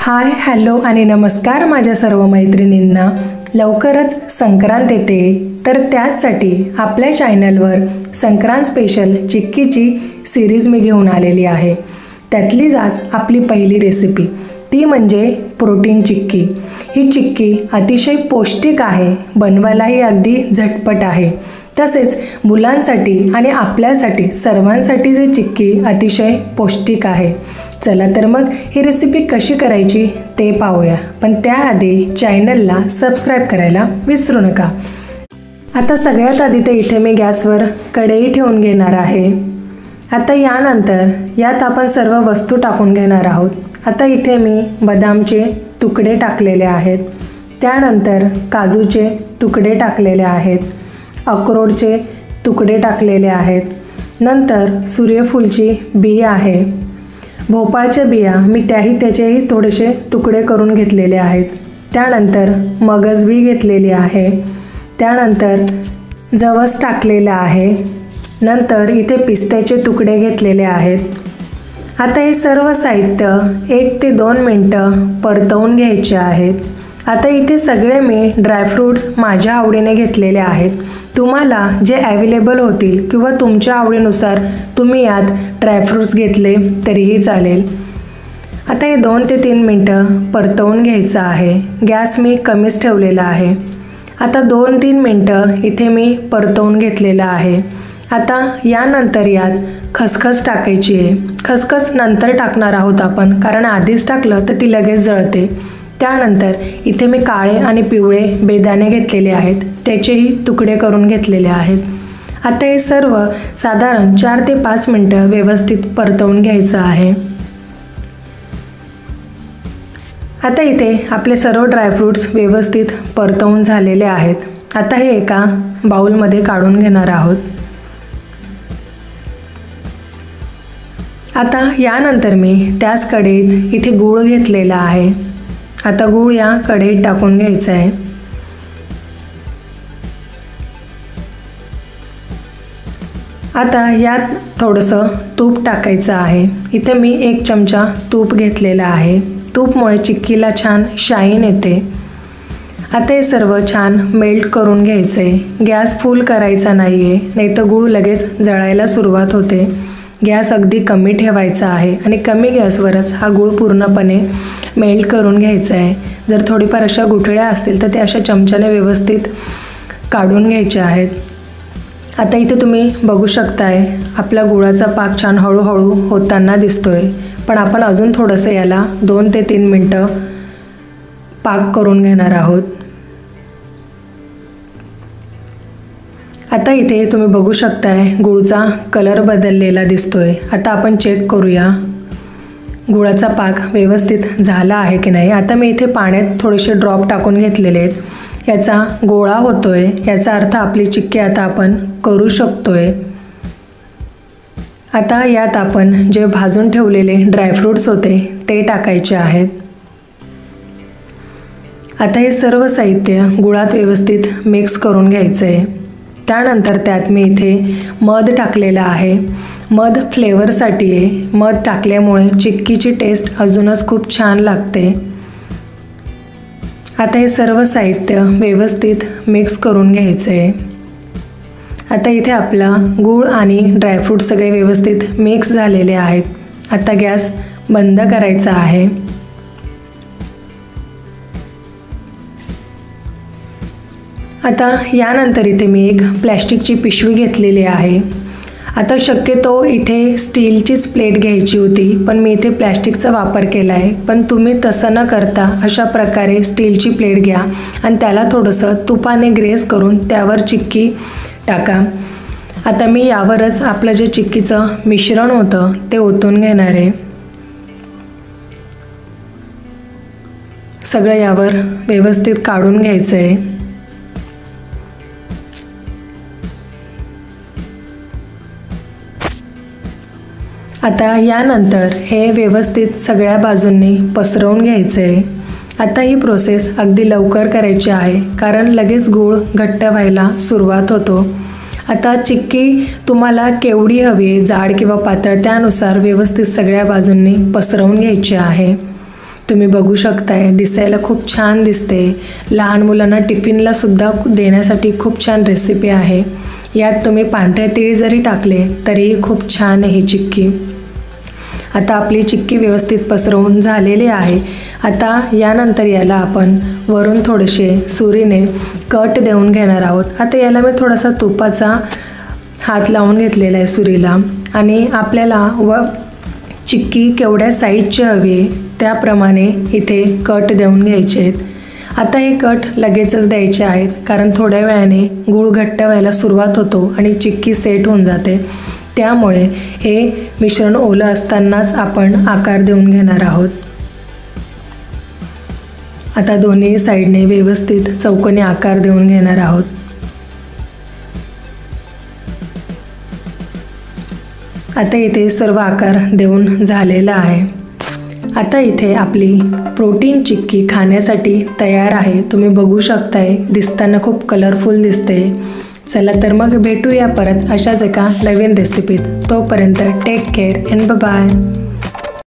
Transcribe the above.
Hi hello आणि नमस्कार माझ्या सर्व मैत्रिणींना. लवकरच संक्रांत येते, तर त्याचसाठी आपल्या चॅनलवर संक्रांत स्पेशल चिक्कीची सिरीज मी घेऊन आलेली आहे. त्यातलीच आज आपली पहिली रेसिपी, ती म्हणजे प्रोटीन चिक्की. ही चिक्की अतिशय पौष्टिक आहे, बनवायलाही अगदी झटपट आहे. तसेच मुलांसाठी आणि आपल्यासाठी सर्वांसाठी ही चिक्की अतिशय पौष्टिक आहे. चला तर मग ही रेसिपी कशी करायची ते पाहूया, पण त्याआधी चॅनलला सबस्क्राईब करायला विसरू नका. आता सगळ्यात आधी ते इथे मी गॅसवर कढई ठेवून घेणार आहे. आता यानंतर यात आपण सर्व वस्तू टाकून घेणार आहोत. आता इथे मी बदामचे तुकडे टाकलेले आहेत, त्यानंतर काजूचे तुकडे टाकलेले आहेत, अक्रोडचे तुकडे टाकलेले आहेत, नंतर सूर्यफूलची बी आहे, भोपाळच्या बिया मी त्याचेही थोडेसे तुकडे करून घेतलेले आहेत, त्यानंतर मगज बी घेतलेली आहे, त्यानंतर जवस टाकलेला आहे, नंतर इथे पिस्त्याचे तुकडे घेतलेले आहेत. आता हे सर्व साहित्य 1 ते 2 मिनटं परतवून घ्यायचे आहेत. आता इथे सगळे मी ड्रायफ्रूट्स माझ्या आवडीने घेतलेले आहेत. तुम्हाला जे अवेलेबल होतील किंवा तुमच्या आवडीनुसार तुम्ही यात ड्रायफ्रूट्स घेतले तरीही चालेल. आता हे 2 ते 3 मिनटं परतवून घ्यायचं आहे. गॅस मी कमीच ठेवलेला आहे. आता 2-3 मिनटं इथे मी परतवून घेतलेलं आहे. आता यानंतर यात खसखस टाकायची आहे. खसखस नंतर टाकणार आहोत आपण, कारण आधीच टाकलं तर ती लगेच जळते. त्यानंतर इथे मी काळे आणि पिवळे बेदाणे घेतलेले आहेत, त्याचेही तुकडे करून घेतलेले आहेत. आता हे सर्व साधारण 4 ते 5 मिनटं व्यवस्थित परतवून घ्यायचं आहे. आता इथे आपले सर्व ड्रायफ्रूट्स व्यवस्थित परतवून झालेले आहेत. आता हे एका बाउलमध्ये काढून घेणार आहोत. आता यानंतर मी त्याच कढईत इथे गूळ घेतलेला आहे. आता गूळ या कढईत टाकून घ्यायचा आहे. आता यात थोडंसं तूप टाकायचं आहे. इथे मी 1 चमचा तूप घेतलेला आहे. तूपमुळे चिक्कीला छान शाईन येते. आता हे सर्व छान मेल्ट करून घ्यायचं आहे. गॅस फुल करायचा नाही आहे, नाही तर गूळ लगेच जळायला सुरुवात होते. गॅस अगदी कमी ठेवायचा आहे आणि कमी गॅसवरच हा गूळ पूर्णपणे मेल्ट करून घ्यायचा आहे. जर थोडीफार अशा गुठळ्या असतील तर त्या अशा चमच्याने व्यवस्थित काढून घ्यायच्या आहेत. आता इथे तुम्ही बघू शकताय आपला गुळाचा पाक छान हळूहळू होताना दिसतोय, पण आपण अजून थोडंसं याला 2 ते 3 मिनटं पाक करून घेणार आहोत. आता इथे तुम्ही बघू शकताय गुळचा कलर बदललेला दिसतोय. आता आपण चेक करूया गुळाचा पाक व्यवस्थित झाला आहे की नाही. आता मी इथे पाण्यात थोडेसे ड्रॉप टाकून घेतलेले आहेत. याचा गोळा होतोय, याचा अर्थ आपली चिक्की आता आपण करू शकतोय. आता यात आपण जे भाजून ठेवलेले ड्रायफ्रूट्स होते ते टाकायचे आहेत. आता हे सर्व साहित्य गुळात व्यवस्थित मिक्स करून घ्यायचं आहे. त्यानंतर त्यात मी इथे मध टाकलेला आहे. मध फ्लेवरसाठी आहे. मध टाकल्यामुळे चिक्कीची टेस्ट अजूनच खूप छान लागते. आता हे सर्व साहित्य व्यवस्थित मिक्स करून घ्यायचं आहे. आता इथे आपला गूळ आणि ड्रायफ्रूट सगळे व्यवस्थित मिक्स झालेले आहेत. आता गॅस बंद करायचा आहे. आता यानंतर इथे मी एक प्लॅस्टिकची पिशवी घेतलेली आहे. आता शक्यतो इथे स्टीलचीच प्लेट घ्यायची होती, पण मी इथे प्लॅस्टिकचा वापर केला आहे. पण तुम्ही तसं न करता अशा प्रकारे स्टीलची प्लेट घ्या आणि त्याला थोडंसं तुपाने ग्रेस करून त्यावर चिक्की टाका. आता मी यावरच आपलं जे चिक्कीचं मिश्रण होतं ते ओतून घेणार आहे. सगळं यावर व्यवस्थित काढून घ्यायचं आहे. आता यानंतर हे व्यवस्थित सगळ्या बाजूंनी पसरवून घ्यायचं आहे. आता ही प्रोसेस अगदी लवकर करायची आहे, कारण लगेच गूळ घट्ट व्हायला सुरुवात होतो. आता चिक्की तुम्हाला केवढी हवी, जाड किंवा पातळ, त्यानुसार व्यवस्थित सगळ्या बाजूंनी पसरवून घ्यायची आहे. तुम्ही बघू शकताय, दिसायला खूप छान दिसते. लहान मुलांना टिफिनला सुद्धा देण्यासाठी खूप छान रेसिपी आहे. यात तुम्ही पांढरे तीळ जरी टाकले तरीही खूप छान आहे ही चिक्की. आता आपली चिक्की व्यवस्थित पसरवून झालेली आहे. आता यानंतर याला आपण वरून थोडेसे सुरीने कट देऊन घेणार आहोत. आता याला मी थोडासा तुपाचा हात लावून घेतलेला आहे सुरीला, आणि आपल्याला चिक्की केवढ्या साईजची हवी त्याप्रमाणे इथे कट देऊन घ्यायचे आहेत. आता हे कट लगेचच द्यायचे आहेत, कारण थोड्या वेळाने गूळ घट्ट व्हायला सुरुवात होतो आणि चिक्की सेट होऊन जाते. त्यामुळे हे मिश्रण ओलं असतानाच आपण आकार देऊन घेणार आहोत. आता दोन्ही साईडने व्यवस्थित चौकोनी आकार देऊन घेणार आहोत. आता इथे सर्व आकार देऊन झालेला आहे. आता इथे आपली प्रोटीन चिक्की खाण्यासाठी तयार आहे. तुम्ही बघू शकताय, दिसताना खूप कलरफुल दिसते. चला तर मग भेटूया परत अशाच एका नवीन रेसिपीत. तोपर्यंत टेक केअर अँड बाय.